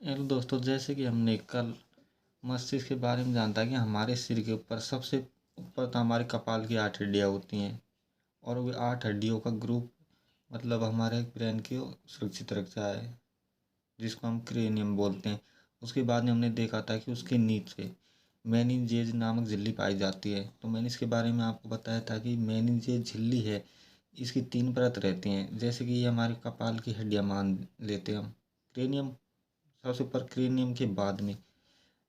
Hello दोस्तों, जैसे कि हमने कल मस्तिष्क के बारे में जाना था कि हमारे सिर के ऊपर सबसे ऊपर तो हमारे कपाल की 8 हड्डियाँ होती हैं। और वो 8 हड्डियों का ग्रुप मतलब हमारे ब्रेन की सुरक्षित रखता है, जिसको हम क्रेनियम बोलते हैं। उसके बाद में हमने देखा था कि उसके नीचे मेनिनजेज नामक झिल्ली पाई जाती है। तो मैंने इसके बारे में आपको बताया था कि मेनिनजेज झिल्ली है, इसकी 3 परत रहती हैं। जैसे कि ये हमारे कपाल की हड्डियाँ मान लेते हैं हम। क्रेनियम सबसे ऊपर, क्रेनियम के बाद में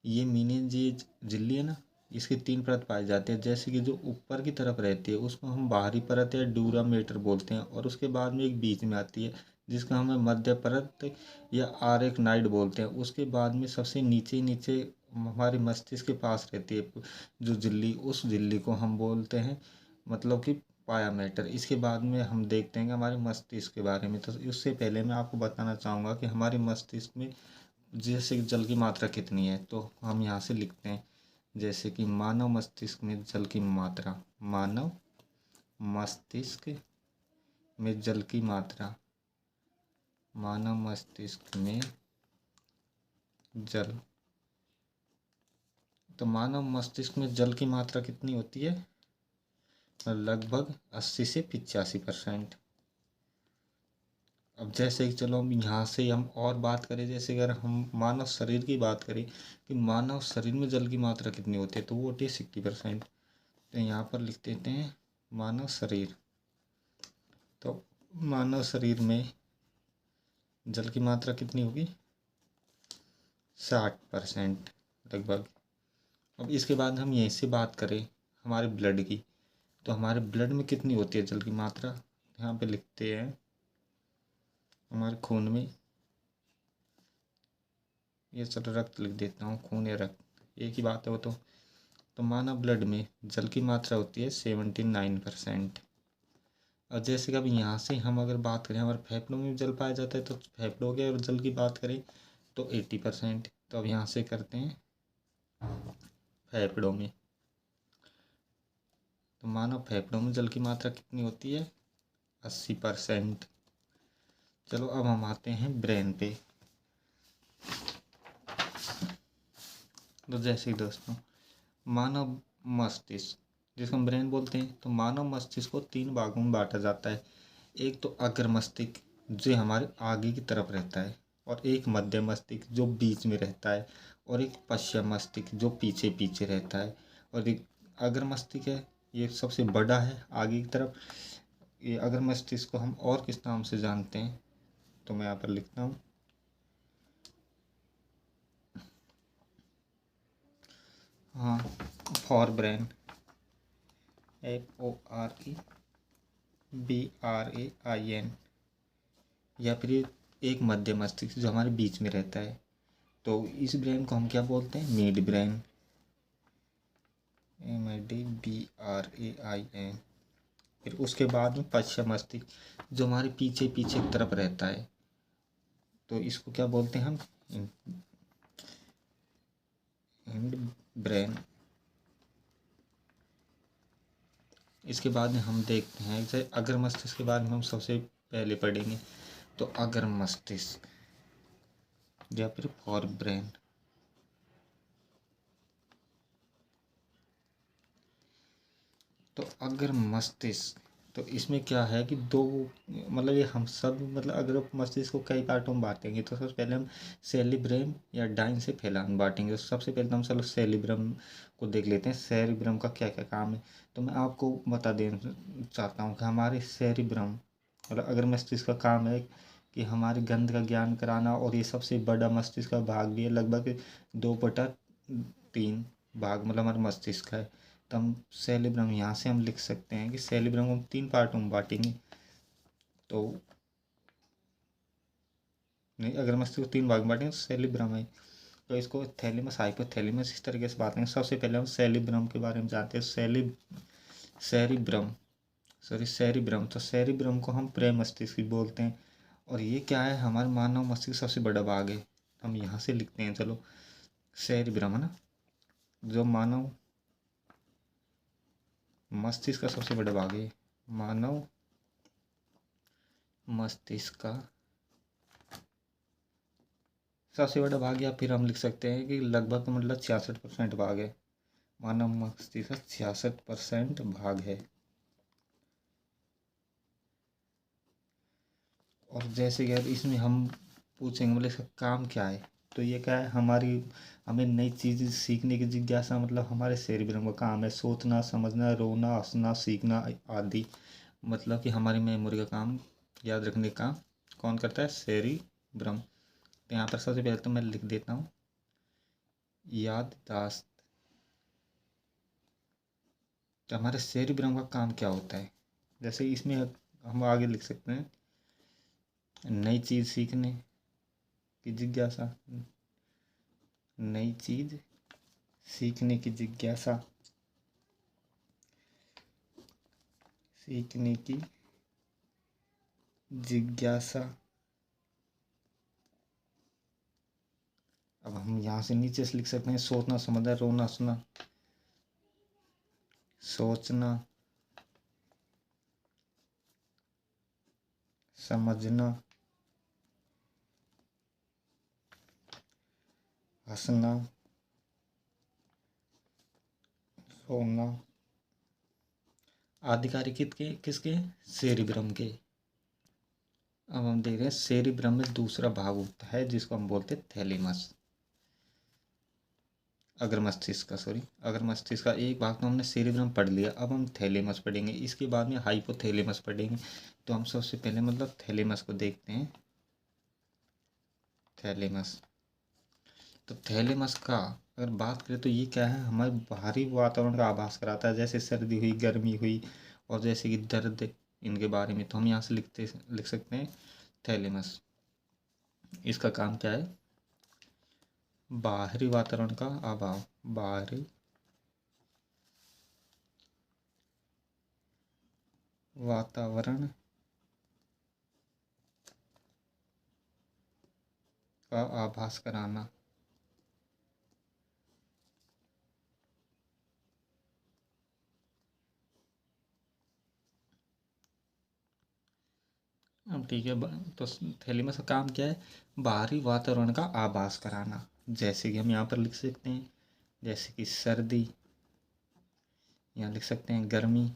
ये मेनिनजेज झिल्ली है ना, इसकी 3 परत पाई जाती है। जैसे कि जो ऊपर की तरफ रहती है उसको हम बाहरी परत या ड्यूरामेटर बोलते हैं, और उसके बाद में एक बीच में आती है जिसका हमें मध्य परत या आरेक्नाइड बोलते हैं। उसके बाद में सबसे नीचे नीचे हमारे मस्तिष्क के पास रहती है जो झिल्ली, उस झिल्ली को हम बोलते हैं मतलब कि पाया मैटर। इसके बाद में हम देखते हैं कि हमारे मस्तिष्क के बारे में। तो उससे पहले मैं आपको बताना चाहूँगा कि हमारे मस्तिष्क में जैसे कि जल की मात्रा कितनी है, तो हम यहाँ से लिखते हैं। जैसे कि मानव मस्तिष्क में जल की मात्रा, मानव मस्तिष्क में जल की मात्रा, मानव मस्तिष्क में जल। तो मानव मस्तिष्क में जल की मात्रा कितनी होती है? लगभग 80 से 85%। अब जैसे कि चलो हम यहाँ से हम और बात करें, जैसे अगर हम मानव शरीर की बात करें कि मानव शरीर में जल की मात्रा कितनी होती है, तो वो होती है 60%। तो यहाँ पर लिख देते हैं मानव शरीर। तो मानव शरीर में जल की मात्रा कितनी होगी? 60% लगभग। अब इसके बाद हम यहीं से बात करें हमारे ब्लड की, तो हमारे ब्लड में कितनी होती है जल की मात्रा? यहाँ पे लिखते हैं हमारे खून में, ये चलो रक्त लिख देता हूँ, खून या रक्त एक ही बात है वो तो मानव ब्लड में जल की मात्रा होती है 79%। और जैसे कि अब यहाँ से हम अगर बात करें हमारे फेफड़ों में जल पाया जाता है, तो फेफड़ों के अगर जल की बात करें तो 80%। तो अब यहाँ से करते हैं फेफड़ों में, तो मानव फेफड़ों में जल की मात्रा कितनी होती है? 80%। चलो अब हम आते हैं ब्रेन पे। तो जैसे ही दोस्तों मानव मस्तिष्क, जिसको हम ब्रेन बोलते हैं, तो मानव मस्तिष्क को 3 भागों में बांटा जाता है। एक तो अग्र मस्तिष्क जो हमारे आगे की तरफ रहता है, और एक मध्य मस्तिष्क जो बीच में रहता है, और एक पश्चिम मस्तिष्क जो पीछे पीछे रहता है। और एक अग्र मस्तिष्क है, ये सबसे बड़ा है आगे की तरफ। ये अग्र मस्तिष्क को हम और किस नाम से जानते हैं, तो मैं यहाँ पर लिखता हूँ। हाँ, फॉर ब्रेन, FOREBRAIN। या फिर एक मध्य मस्तिष्क जो हमारे बीच में रहता है, तो इस ब्रेन को हम क्या बोलते हैं? Mid brain, MIDBRAIN। फिर उसके बाद में पश्चिम मस्तिष्क जो हमारे पीछे पीछे की तरफ रहता है, तो इसको क्या बोलते हैं हम? Hind brain. इसके बाद में हम देखते हैं जैसे अग्र मस्तिष्क के बारे में हम सबसे पहले पढ़ेंगे, तो अग्र मस्तिष्क या फिर फॉर ब्रेन। तो अग्र मस्तिष्क, तो इसमें क्या है कि दो मतलब ये हम सब मतलब अग्र मस्तिष्क को कई पार्टों में बांटेंगे। तो सबसे पहले हम सेरिब्रम या डाइन से फैला बांटेंगे। तो सबसे पहले तो हम चलो सेरिब्रम को देख लेते हैं, सेरिब्रम का क्या क्या काम है। तो मैं आपको बता देना चाहता हूँ कि हमारे सेरिब्रम मतलब अग्र मस्तिष्क का काम है कि हमारे गंध का ज्ञान कराना, और ये सबसे बड़ा मस्तिष्क का भाग भी है, लगभग 2/3 भाग मतलब हमारा मस्तिष्क है। तो हम सेरिब्रम यहाँ से हम लिख सकते हैं कि सेरिब्रम को हम 3 पार्टों में बांटेंगे। तो नहीं, अगर मस्तिष्क को 3 भाग में बांटेंगे तो सेरिब्रम है। तो इसको थैलेमस हाइपोथैलेमस इस तरीके से बांटेंगे। सबसे पहले हम सेरिब्रम के बारे में जानते हैं। सेरिब्रम सेरिब्रम, तो सेरिब्रम को हम प्रे मस्तिष्क भी बोलते हैं। और ये क्या है? हमारे मानव मस्तिष्क सबसे बड़ा भाग है। हम यहाँ से लिखते हैं, चलो सेरिब्रम है ना, जो मानव मस्तिष्क का सबसे बड़ा भाग है। मानव मस्तिष्क का सबसे बड़ा भाग, या फिर हम लिख सकते हैं कि लगभग मतलब 66% भाग है। मानव मस्तिष्क का 66% भाग है। और जैसे कि अगर इसमें हम पूछेंगे मतलब इसका काम क्या है, तो ये क्या है, हमें नई चीज़ सीखने की जिज्ञासा, मतलब हमारे सेरिब्रम का काम है सोचना, समझना, रोना, हंसना, सीखना आदि। मतलब कि हमारी मेमोरी का काम, याद रखने का काम कौन करता है, सेरिब्रम। तो यहाँ पर सबसे पहले तो मैं लिख देता हूँ याददाश्त। तो हमारे सेरिब्रम का काम क्या होता है, जैसे इसमें हम आगे लिख सकते हैं नई चीज़ सीखने की जिज्ञासा, नई चीज़ सीखने की जिज्ञासा, सीखने की जिज्ञासा। अब हम यहाँ से नीचे से लिख सकते हैं सोचना, समझना, रोना, हंसना, सोचना, समझना, हंसना, रोना आधिकारिक किसके, सेरिब्रम के। अब हम देख रहे हैं सेरिब्रम में दूसरा भाग होता है जिसको हम बोलते हैं थैलेमस। अगर मस्तिष्क का, सॉरी, अगर मस्तिष्क का एक भाग तो हमने सेरिब्रम पढ़ लिया, अब हम थैलेमस पढ़ेंगे, इसके बाद में हाइपोथैलेमस पढ़ेंगे। तो हम सबसे पहले मतलब थैलेमस को देखते हैं। थैलेमस, तो थैलेमस का अगर बात करें तो ये क्या है, हमारे बाहरी वातावरण का आभास कराता है, जैसे सर्दी हुई, गर्मी हुई, और जैसे कि दर्द, इनके बारे में। तो हम यहाँ से लिख सकते हैं थैलेमस, इसका काम क्या है, बाहरी वातावरण का अभाव, बाहरी वातावरण का आभास कराना। अब ठीक है, तो थैलेमस का काम क्या है, बाहरी वातावरण का आभास कराना। जैसे कि हम यहाँ पर लिख सकते हैं, जैसे कि सर्दी, यहाँ लिख सकते हैं गर्मी,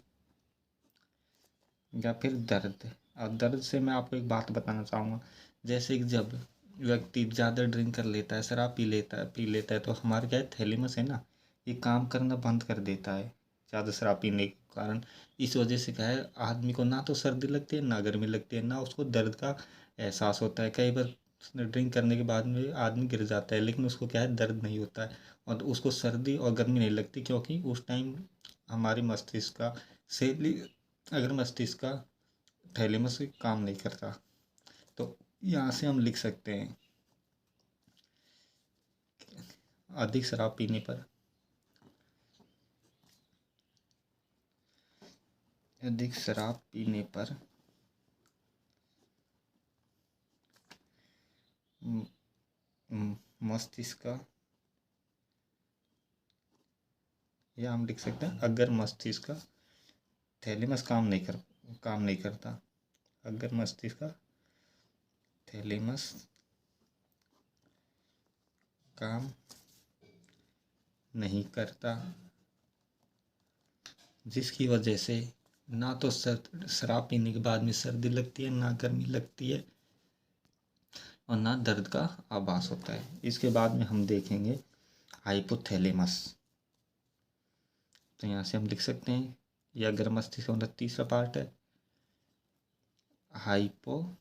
या फिर दर्द। अब दर्द से मैं आपको एक बात बताना चाहूँगा, जैसे कि जब व्यक्ति ज़्यादा ड्रिंक कर लेता है, शराब पी लेता है, तो हमारे क्या है, थैलेमस है ना, ये काम करना बंद कर देता है ज़्यादा शराब पीने के कारण। इस वजह से क्या है, आदमी को ना तो सर्दी लगती है, ना गर्मी लगती है, ना उसको दर्द का एहसास होता है। कई बार ड्रिंक करने के बाद में आदमी गिर जाता है, लेकिन उसको क्या है, दर्द नहीं होता है, और उसको सर्दी और गर्मी नहीं लगती, क्योंकि उस टाइम हमारे मस्तिष्क का सेली अगर मस्तिष्क का थैलेमस काम नहीं करता। तो यहाँ से हम लिख सकते हैं अधिक शराब पीने पर, अधिक शराब पीने पर मस्तिष्क का, या हम लिख सकते हैं अगर मस्तिष्क का थैलेमस काम नहीं करता, अगर मस्तिष्क का थैलेमस काम नहीं करता, जिसकी वजह से ना तो शराब पीने के बाद में सर्दी लगती है, ना गर्मी लगती है, और ना दर्द का आभास होता है। इसके बाद में हम देखेंगे हाइपोथैलेमस। तो यहाँ से हम लिख सकते हैं, यह अगर मस्तिष्क का तीसरा पार्ट है, हाइपोथैलेमस।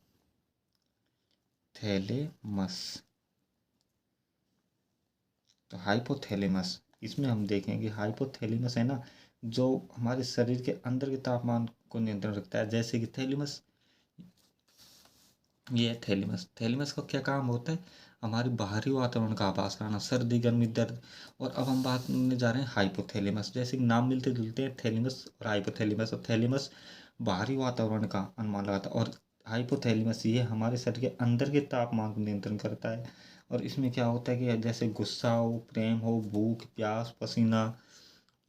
तो हाइपोथैलेमस, इसमें हम देखेंगे हाइपोथैलेमस है ना, जो हमारे शरीर के अंदर के तापमान को नियंत्रण रखता है। जैसे कि थैलेमस, ये है थैलेमस। थैलेमस का क्या काम होता है, हमारे बाहरी वातावरण का आभास कराना, सर्दी, गर्मी, दर्द। और अब हम बात करने जा रहे हैं हाइपोथैलेमस। जैसे कि नाम मिलते जुलते हैं, थैलेमस और हाइपोथैलेमस। और थैलेमस बाहरी वातावरण का अनुमान लगाता है, और हाइपोथैलेमस ये हमारे शरीर के अंदर के तापमान को नियंत्रण करता है। और इसमें क्या होता है कि जैसे गुस्सा हो, प्रेम हो, भूख, प्यास, पसीना,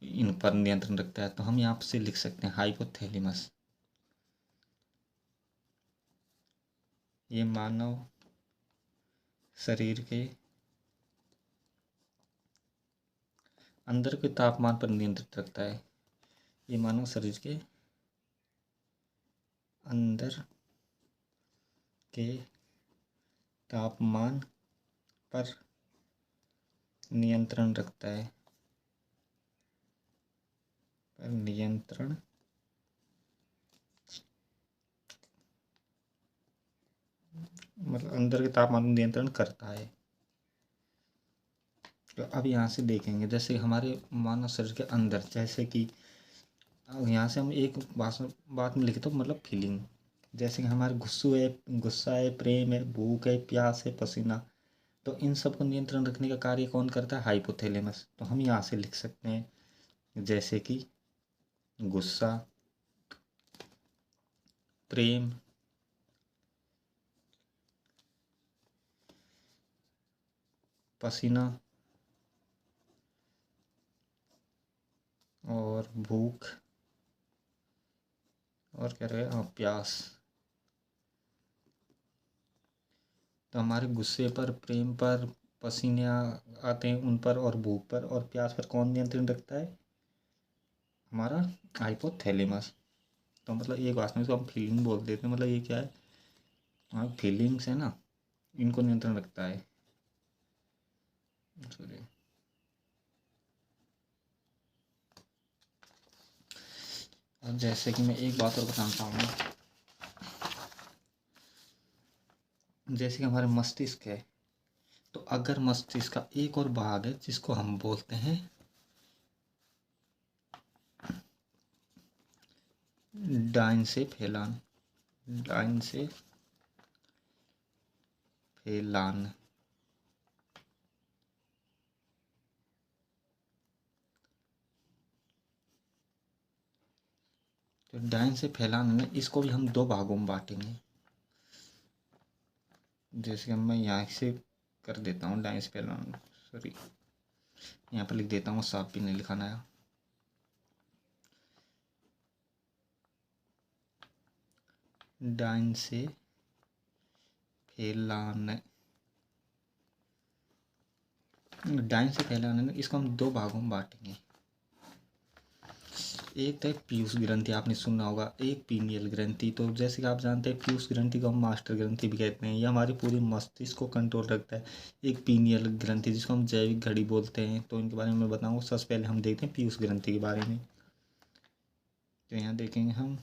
इन पर नियंत्रण रखता है। तो हम यहाँ से लिख सकते हैं हाइपोथैलेमस, ये मानव शरीर के अंदर के तापमान पर नियंत्रित रखता है। ये मानव शरीर के अंदर के तापमान पर नियंत्रण रखता है, मतलब अंदर के तापमान पर नियंत्रण करता है। तो अब यहाँ से देखेंगे, जैसे हमारे मानव शरीर के अंदर, जैसे कि यहाँ से हम एक बात में लिखे तो मतलब फीलिंग, जैसे कि हमारे गुस्सा है, प्रेम है, भूख है, प्यास है, पसीना, तो इन सब को नियंत्रण रखने का कार्य कौन करता है? हाइपोथैलेमस। तो हम यहाँ से लिख सकते हैं, जैसे कि गुस्सा, प्रेम, पसीना और भूख, और क्या रहे, हाँ, प्यास। तो हमारे गुस्से पर, प्रेम पर, पसीने आते हैं उन पर, और भूख पर और प्यास पर कौन नियंत्रण रखता है? हमारा हाइपोथैलेमस। तो मतलब एक बात में इसको हम फीलिंग बोल देते हैं, मतलब ये क्या है, हमारी फीलिंग्स है ना, इनको नियंत्रण रखता है। सॉरी, अब जैसे कि मैं एक बात और बताना चाहूँगा, जैसे कि हमारे मस्तिष्क है, तो अगर मस्तिष्क का एक और भाग है जिसको हम बोलते हैं डाइनसेफेलान, डाइनसेफेलान, तो डाइनसेफेलान है, इसको भी हम दो भागों में बांटेंगे। जैसे कि मैं यहाँ से कर देता हूँ डाइनसेफेलान, सॉरी यहाँ पर लिख देता हूँ, साफ भी नहीं लिखाना है। डाइनसेफेलान, इसको हम दो भागों में बांटेंगे। एक तो पीयूष ग्रंथि, आपने सुना होगा, एक पीनियल ग्रंथि। तो जैसे कि आप जानते हैं, पीयूष ग्रंथि को हम मास्टर ग्रंथि भी कहते हैं, यह हमारी पूरी मस्तिष्क को कंट्रोल रखता है। एक पीनियल ग्रंथि जिसको हम जैविक घड़ी बोलते हैं, तो इनके बारे में मैं बताऊंगा। सबसे पहले हम देखते हैं पीयूष ग्रंथि के बारे में। तो यहाँ देखेंगे हम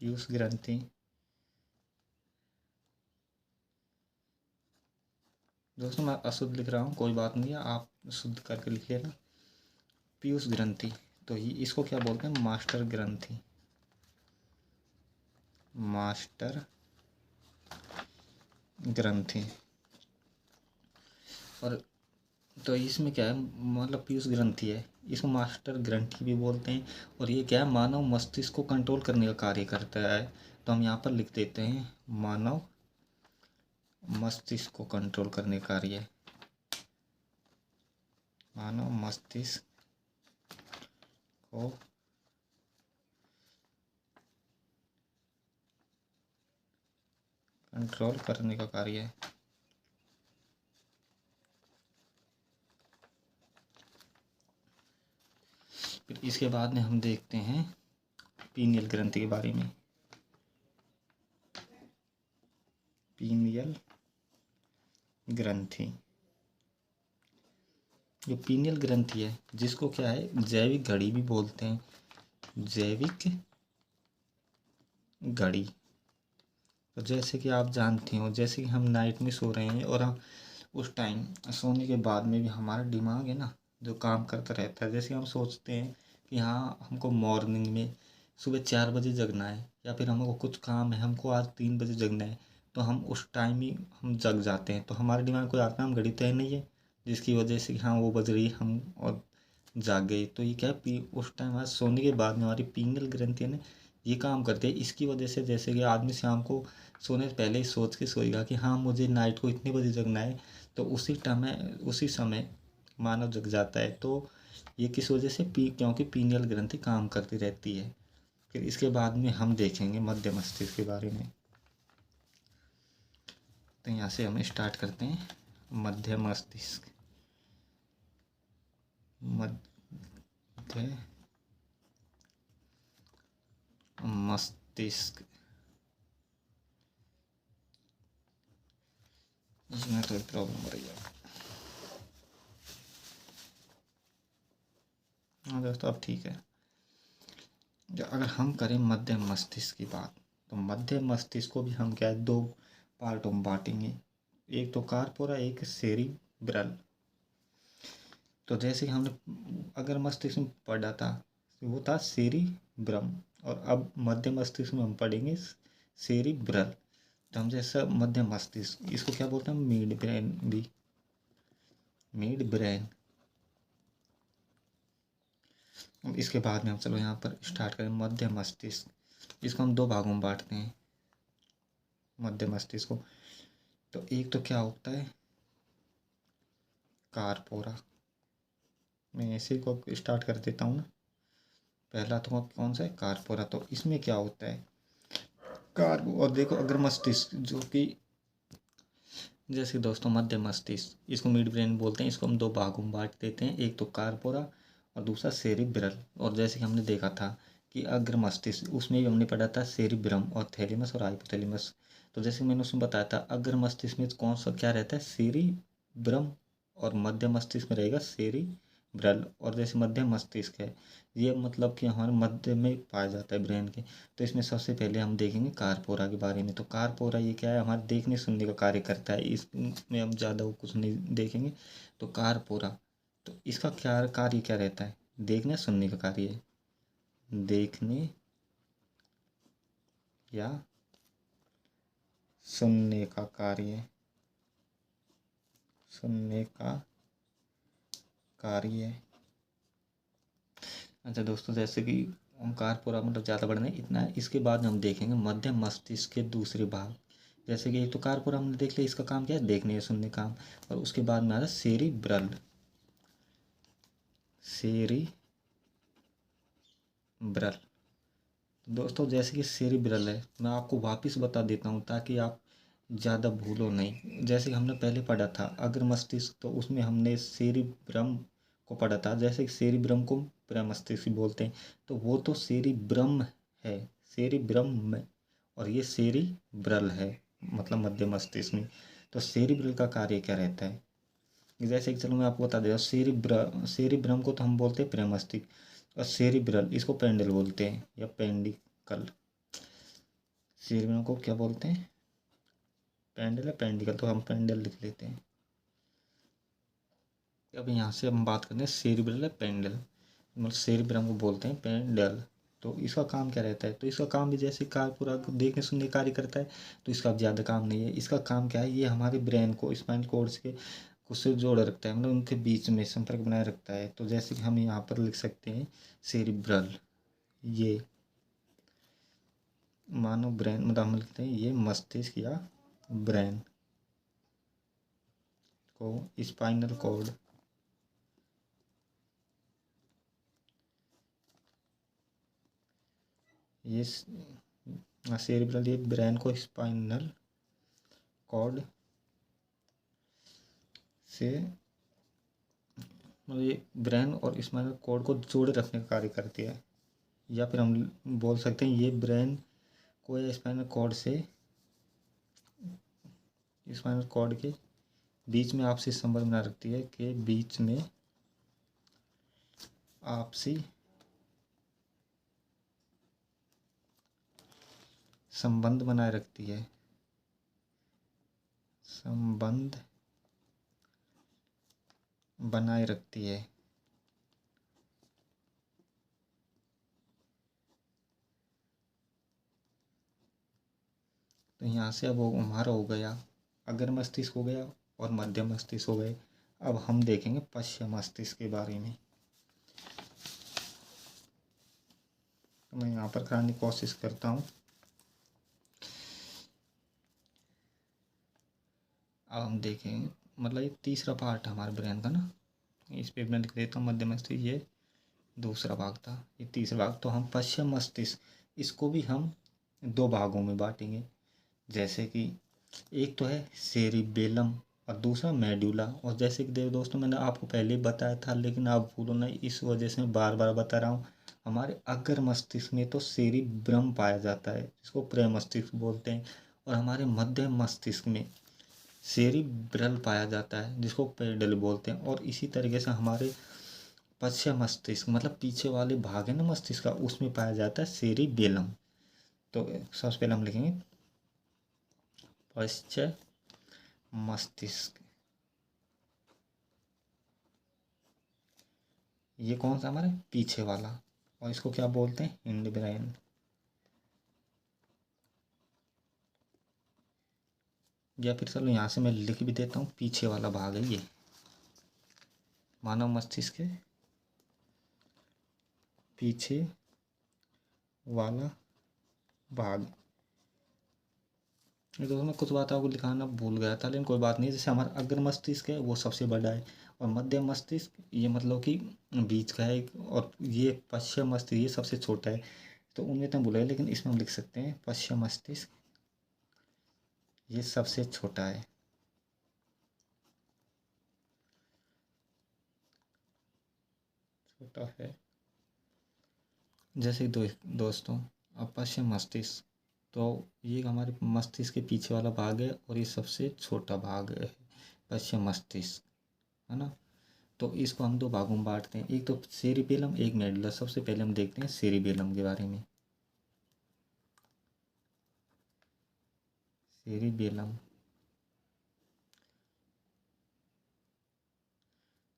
पीयूष ग्रंथि, दोस्तों मैं अशुद्ध लिख रहा हूँ, कोई बात नहीं है, आप शुद्ध करके लिख लेना। पीयूष ग्रंथि, तो इसको क्या बोलते हैं? मास्टर ग्रंथि, मास्टर ग्रंथि। और तो इसमें क्या है, मतलब पीयूष ग्रंथि है, इसको मास्टर ग्रंथि भी बोलते हैं। और ये क्या है, मानव मस्तिष्क को कंट्रोल करने का कार्य करता है। तो हम यहाँ पर लिख देते हैं, मानव मस्तिष्क को कंट्रोल करने का कार्य, मानव मस्तिष्क को कंट्रोल करने का कार्य है। फिर इसके बाद में हम देखते हैं पीनियल ग्रंथि के बारे में। पीनियल ग्रंथि, जो पीनियल ग्रंथि है, जिसको क्या है, जैविक घड़ी भी बोलते हैं, जैविक घड़ी। तो जैसे कि आप जानते हो, जैसे कि हम नाइट में सो रहे हैं और हम उस टाइम सोने के बाद में भी हमारा दिमाग है ना, जो काम करता रहता है। जैसे हम सोचते हैं कि हाँ, हमको मॉर्निंग में सुबह 4 बजे जगना है, या फिर हमको कुछ काम है, हमको आज 3 बजे जगना है, तो हम उस टाइम ही हम जग जाते हैं। तो हमारे दिमाग में कोई आता है, हम घड़ी तय नहीं है, जिसकी वजह से हाँ वो बज रही, हम और जाग गए। तो ये क्या है, उस टाइम आज सोने के बाद में हमारी पीनियल ग्रंथि है ना, ये काम करते हैं। इसकी वजह से जैसे कि आदमी शाम को सोने से पहले ही सोच के सोएगा कि हाँ, मुझे नाइट को इतने बजे जगना है, तो उसी समय मानव जग जाता है। तो ये किस वजह से, क्योंकि पीनियल ग्रंथि काम करती रहती है। फिर इसके बाद में हम देखेंगे मध्य मस्तिष्क के बारे में। तो यहाँ से हम स्टार्ट करते हैं। मध्य मस्तिष्क, मध्य मस्तिष्क, इसमें तो प्रॉब्लम हो रही है। हाँ दोस्तों, अब ठीक है। अगर हम करें मध्य मस्तिष्क की बात, तो मध्य मस्तिष्क को भी हम क्या है, दो पार्टों में बांटेंगे। एक तो कार्पोरा, एक सेरिब्रल। तो जैसे कि हमने अगर मस्तिष्क में पढ़ा था, वो था सेरिब्रम, और अब मध्य मस्तिष्क में हम पढ़ेंगे सेरिब्रल। तो हम जैसा मध्य मस्तिष्क, इसको क्या बोलते हैं, मिड ब्रेन भी, मिड ब्रेन। इसके बाद में हम चलो यहाँ पर स्टार्ट करें मध्य मस्तिष्क। इसको हम दो भागों में बांटते हैं मध्य मस्तिष्क को। तो एक तो क्या होता है, कार्पोरा। मैं ऐसे को स्टार्ट कर देता हूँ ना। पहला तो कौन सा है, कार्पोरा। तो इसमें क्या होता है, कार्बो, और देखो अगर मस्तिष्क जो कि जैसे दोस्तों मध्य मस्तिष्क, इसको मिड ब्रेन बोलते हैं। इसको हम दो भागों में बांट देते हैं, एक तो कार्पोरा और दूसरा सेरिब्रल। और जैसे कि हमने देखा था कि अग्र मस्तिष्क, उसमें भी हमने पढ़ा था सेरिब्रम और थैलेमस और हाइपोथैलेमस। तो जैसे मैंने उसमें बताया था, अग्र मस्तिष्क में कौन सा क्या रहता है, सेरिब्रम, और मध्य मस्तिष्क में रहेगा सेरिब्रल। और जैसे मध्य मस्तिष्क है, ये मतलब कि हमारे मध्य में पाया जाता है ब्रेन के। तो इसमें सबसे पहले हम देखेंगे कार्पोरा के बारे में। तो कार्पोरा ये क्या है, हमारे देखने सुनने का कार्य करता है। इसमें हम ज़्यादा कुछ नहीं देखेंगे। तो कार्पोरा, तो इसका क्या कार्य क्या रहता है, देखने सुनने का कार्य है। देखने या सुनने का कार्य, सुनने का कार्य। अच्छा दोस्तों, जैसे कि ओमकार पूरा मतलब ज़्यादा बढ़ नहीं इतना है। इसके बाद हम देखेंगे मध्य मस्तिष्क के दूसरे भाग। जैसे कि एक तो कारपोरा हमने देख लिया, इसका काम क्या है, देखने या सुनने काम। और उसके बाद में आता सेरिब्रल, सेरिब्रल। दोस्तों जैसे कि सेरिब्रल है, मैं आपको वापस बता देता हूँ ताकि आप ज़्यादा भूलो नहीं। जैसे कि हमने पहले पढ़ा था अग्र मस्तिष्क, तो उसमें हमने सेरिब्रम को पढ़ा था। जैसे कि सेरिब्रम को प्रमस्तिष्क बोलते हैं, तो वो तो सेरिब्रम है, सेरिब्रम में, और ये सेरिब्रल है, मतलब मध्य मस्तिष्क में। तो सेरिब्रल का कार्य क्या रहता है, जैसे कि चलो मैं आपको बता देता हूँ। सेरिब्रम को तो हम बोलते हैं प्रमस्तिष्क, और सेरिब्रल इसको पेंडल बोलते हैं या पेंडिकल। सेरिब्रम को क्या बोलते हैं, पेंडल या पेंडिकल, तो हम पेंडल लिख लेते हैं। अब यहाँ से हम बात करते हैं सेरिब्रल या पेंडल, मतलब सेरिब्रम को बोलते हैं पेंडल। तो इसका काम क्या रहता है, तो इसका काम भी जैसे कार पूरा देखने सुनने कार्य करता है, तो इसका ज़्यादा काम नहीं है। इसका काम क्या है, ये हमारे ब्रेन को स्पाइनल कॉर्ड के उससे जोड़ रखता है, मतलब उनके बीच में संपर्क बनाए रखता है। तो जैसे कि हम यहाँ पर लिख सकते हैं सेरिब्रल, ये मानो ब्रेन, मतलब हम लिखते हैं ये मस्तिष्क या ब्रेन को स्पाइनल कॉर्ड, ये सेरिब्रल ये ब्रेन को स्पाइनल कॉर्ड से, मतलब ये ब्रेन और स्पाइनल कॉर्ड को जोड़े रखने का कार्य करती है। या फिर हम बोल सकते हैं ये ब्रेन को या स्पाइनल कॉर्ड से, स्पाइनल कॉर्ड के बीच में आपसी संबंध बना रखती है, के बीच में आपसी संबंध बनाए रखती है, संबंध बनाए रखती है। तो यहाँ से अब वो हमारा हो गया अग्र मस्तिष्क हो गया और मध्य मस्तिष्क हो गए। अब हम देखेंगे पश्चिम मस्तिष्क के बारे में। तो मैं यहाँ पर कराने की कोशिश करता हूँ। अब हम देखेंगे, मतलब ये तीसरा पार्ट है हमारे ब्रेन का ना, इस पे मैं लिख देता हूँ मध्य मस्तिष्क, ये दूसरा भाग था, ये तीसरा भाग। तो हम पश्चिम मस्तिष्क, इसको भी हम दो भागों में बांटेंगे। जैसे कि एक तो है सेरिबेलम और दूसरा मेडुला। और जैसे कि देखो दोस्तों, मैंने आपको पहले ही बताया था, लेकिन आप भूलो नहीं, इस वजह से मैं बार बार बता रहा हूँ। हमारे अग्र मस्तिष्क में तो सेरिब्रम पाया जाता है, जिसको प्रे मस्तिष्क बोलते हैं। और हमारे मध्य मस्तिष्क में सेरिब्रल पाया जाता है, जिसको पेडल बोलते हैं। और इसी तरीके से हमारे पश्चिम मस्तिष्क, मतलब पीछे वाले भाग है ना मस्तिष्क का, उसमें पाया जाता है सेरिबेलम। तो सबसे पहले हम लिखेंगे पश्चिम मस्तिष्क। ये कौन सा हमारे पीछे वाला, और इसको क्या बोलते हैं, हिंड ब्रेन। या फिर चलो यहाँ से मैं लिख भी देता हूँ, पीछे वाला भाग है ये मानव मस्तिष्क के पीछे वाला भाग। ये दोस्तों मैं कुछ बात आपको दिखाना भूल गया था, लेकिन कोई बात नहीं। जैसे हमारा अग्र मस्तिष्क है वो सबसे बड़ा है, और मध्य मस्तिष्क ये मतलब कि बीच का है, और ये पश्चिम मस्तिष्क ये सबसे छोटा है। तो उनमें तो भूल गए, लेकिन इसमें हम लिख सकते हैं पश्चिम मस्तिष्क ये सबसे छोटा है। छोटा है। जैसे दोस्तों, अब पश्चिम मस्तिष्क, तो ये हमारे मस्तिष्क के पीछे वाला भाग है, और ये सबसे छोटा भाग है पश्चिम मस्तिष्क, है ना। तो इसको हम दो भागों में बांटते हैं, एक तो सेरिबेलम, एक मेडुला। सबसे पहले हम देखते हैं सेरिबेलम के बारे में। सेरिबेलम,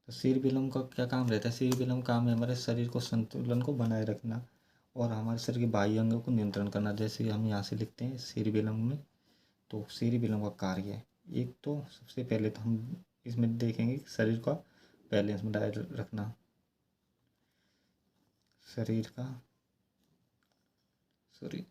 तो सेरिबेलम का क्या काम रहता है? सेरिबेलम काम है हमारे शरीर को संतुलन को बनाए रखना, और हमारे शरीर के बाह्य अंगों को नियंत्रण करना। जैसे हम यहाँ से लिखते हैं सेरिबेलम में, तो सेरिबेलम का कार्य है, एक तो सबसे पहले तो हम इसमें देखेंगे कि शरीर का बैलेंस बनाए रखना। शरीर का सॉरी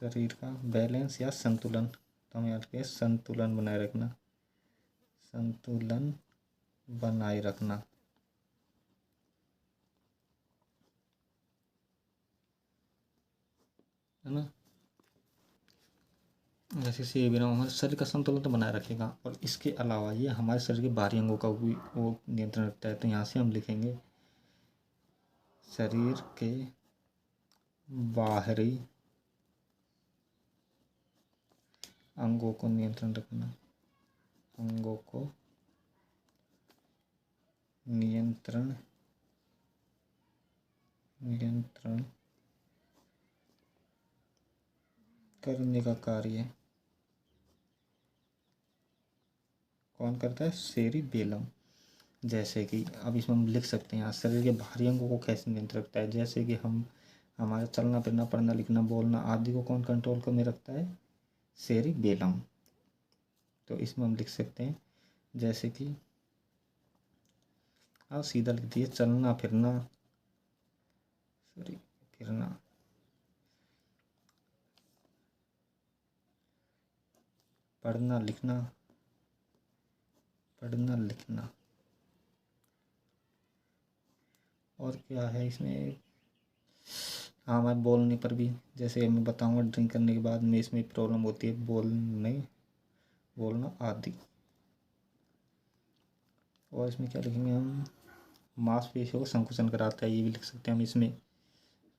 शरीर का बैलेंस या संतुलन, तो हम याद करें संतुलन बनाए रखना। संतुलन बनाए रखना, है ना। जैसे सेवियम हमारे शरीर का संतुलन तो बनाए रखेगा, और इसके अलावा ये हमारे शरीर के बाहरी अंगों का भी वो नियंत्रण रखता है। तो यहाँ से हम लिखेंगे शरीर के बाहरी अंगों को नियंत्रण रखना। अंगों को नियंत्रण नियंत्रण करने का कार्य कौन करता है? सेरिबेलम। जैसे कि अब इसमें हम लिख सकते हैं यहाँ शरीर के बाहरी अंगों को कैसे नियंत्रित रखता है। जैसे कि हम हमारा चलना फिरना, पढ़ना लिखना, बोलना आदि को कौन कंट्रोल कर में रखता है? सेरिबेलम। तो इसमें हम लिख सकते हैं जैसे कि आप सीधा लिख दिए, चलना फिरना, सॉरी फिरना, पढ़ना लिखना, पढ़ना लिखना। और क्या है इसमें? हाँ, मैं बोलने पर भी, जैसे मैं बताऊंगा ड्रिंक करने के बाद में इसमें प्रॉब्लम होती है, बोलना आदि। और इसमें क्या लिखेंगे हम? मांसपेशियों को संकुचन कराता है, ये भी लिख सकते हैं हम इसमें।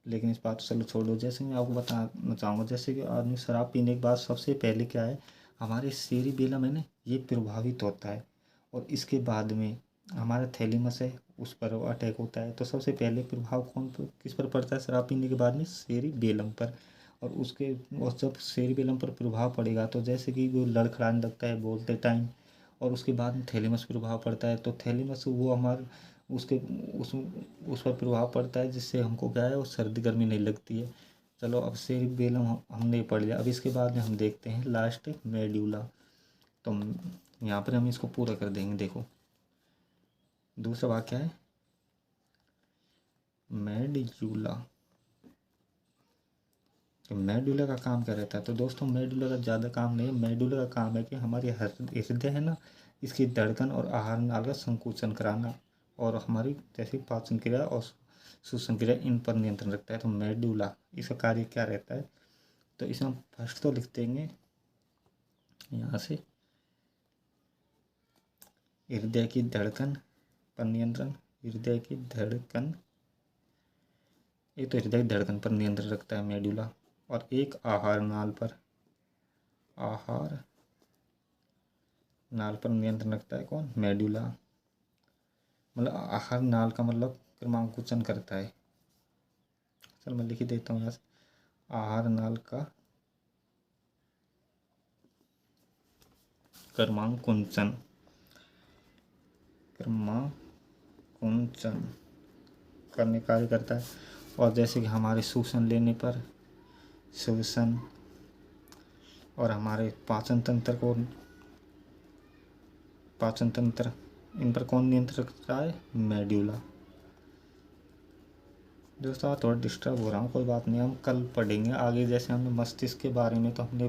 लेकिन इस बात को चलो छोड़ो। जैसे मैं आपको बताना चाहूँगा, जैसे कि आदमी शराब पीने के बाद सबसे पहले क्या है, हमारे सेरिबेलम है ना, ये प्रभावित होता है, और इसके बाद में हमारा थैलेमस है, उस पर अटैक होता है। तो सबसे पहले प्रभाव किस पर पड़ता है शराब पीने के बाद में? सेरिबेलम पर। और जब सेरिबेलम पर प्रभाव पड़ेगा, तो जैसे कि वो लड़खड़ाने लगता है बोलते टाइम, और उसके बाद में थैलेमस पर प्रभाव पड़ता है। तो थैलेमस वो हमारे उसके उस पर प्रभाव पड़ता है, जिससे हमको क्या है, वो सर्दी गर्मी नहीं लगती है। चलो, अब सेरिबेलम हमने पढ़ लिया। अब इसके बाद में हम देखते हैं लास्ट मेड्यूला। तो यहाँ पर हम इसको पूरा कर देंगे। देखो, दूसरा वाक्य है मेड्यूला। तो मेडुला का काम क्या रहता है? तो दोस्तों मेडुला का ज़्यादा काम नहीं है। मेडुला का काम है कि हमारी हृदय है ना, इसकी धड़कन और आहार नाल का संकुचन कराना, और हमारी जैसे पाचन क्रिया और श्वसन क्रिया इन पर नियंत्रण रखता है। तो मेडुला इसका कार्य क्या रहता है, तो इसे हम फर्स्ट तो लिख देंगे यहाँ से, हृदय की धड़कन पर नियंत्रण, हृदय की धड़कन, ये तो हृदय की धड़कन पर नियंत्रण रखता है मेडुला। और एक आहार नाल पर, आहार नाल पर नियंत्रण रखता है कौन, मेडुला। मतलब आहार नाल का मतलब क्रमांकुचन करता है। चल मैं लिख देता हूँ यहाँ से, आहार नाल का क्रमांकुचन, क्रमांकुचन करने कार्य करता है। और जैसे कि हमारे श्वसन लेने पर, श्वसन और हमारे पाचन तंत्र इन पर कौन नियंत्रण रखता है, मेडुला। दोस्तों आज थोड़ा डिस्टर्ब हो रहा हूँ, कोई बात नहीं, हम कल पढ़ेंगे आगे। जैसे हमने मस्तिष्क के बारे में तो हमने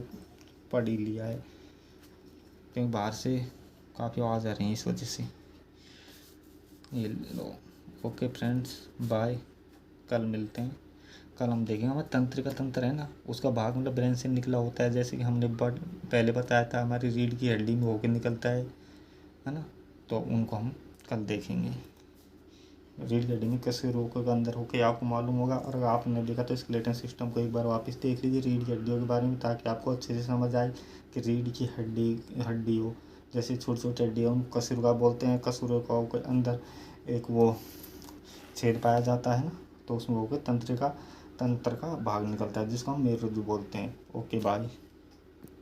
पढ़ ही लिया है, क्योंकि बाहर से काफ़ी आवाज़ आ रही है इस वजह से। ये लो, ओके फ्रेंड्स, बाय, कल मिलते हैं। कल हम देखेंगे हमारा तंत्रिका तंत्र है ना, उसका भाग मतलब ब्रेन से निकला होता है। जैसे कि हमने पहले बताया था, हमारी रीढ़ की हड्डी में होकर निकलता है ना, तो उनको हम कल देखेंगे। रीढ़ की हड्डी में कैसे रोग के अंदर होकर आपको मालूम होगा, और अगर आपने देखा तो स्केलेटन सिस्टम को एक बार वापस देख लीजिए रीढ़ की हड्डियों के बारे में, ताकि आपको अच्छे से समझ आए कि रीढ़ की हड्डी हो, जैसे छोटी छोटी हड्डियाँ उन कसूरगा बोलते हैं, कसूरगा के अंदर एक वो छेद पाया जाता है ना, तो उसमें होकर तंत्र का भाग निकलता है, जिसको हम मेरुरज्जु बोलते हैं। Okay bye.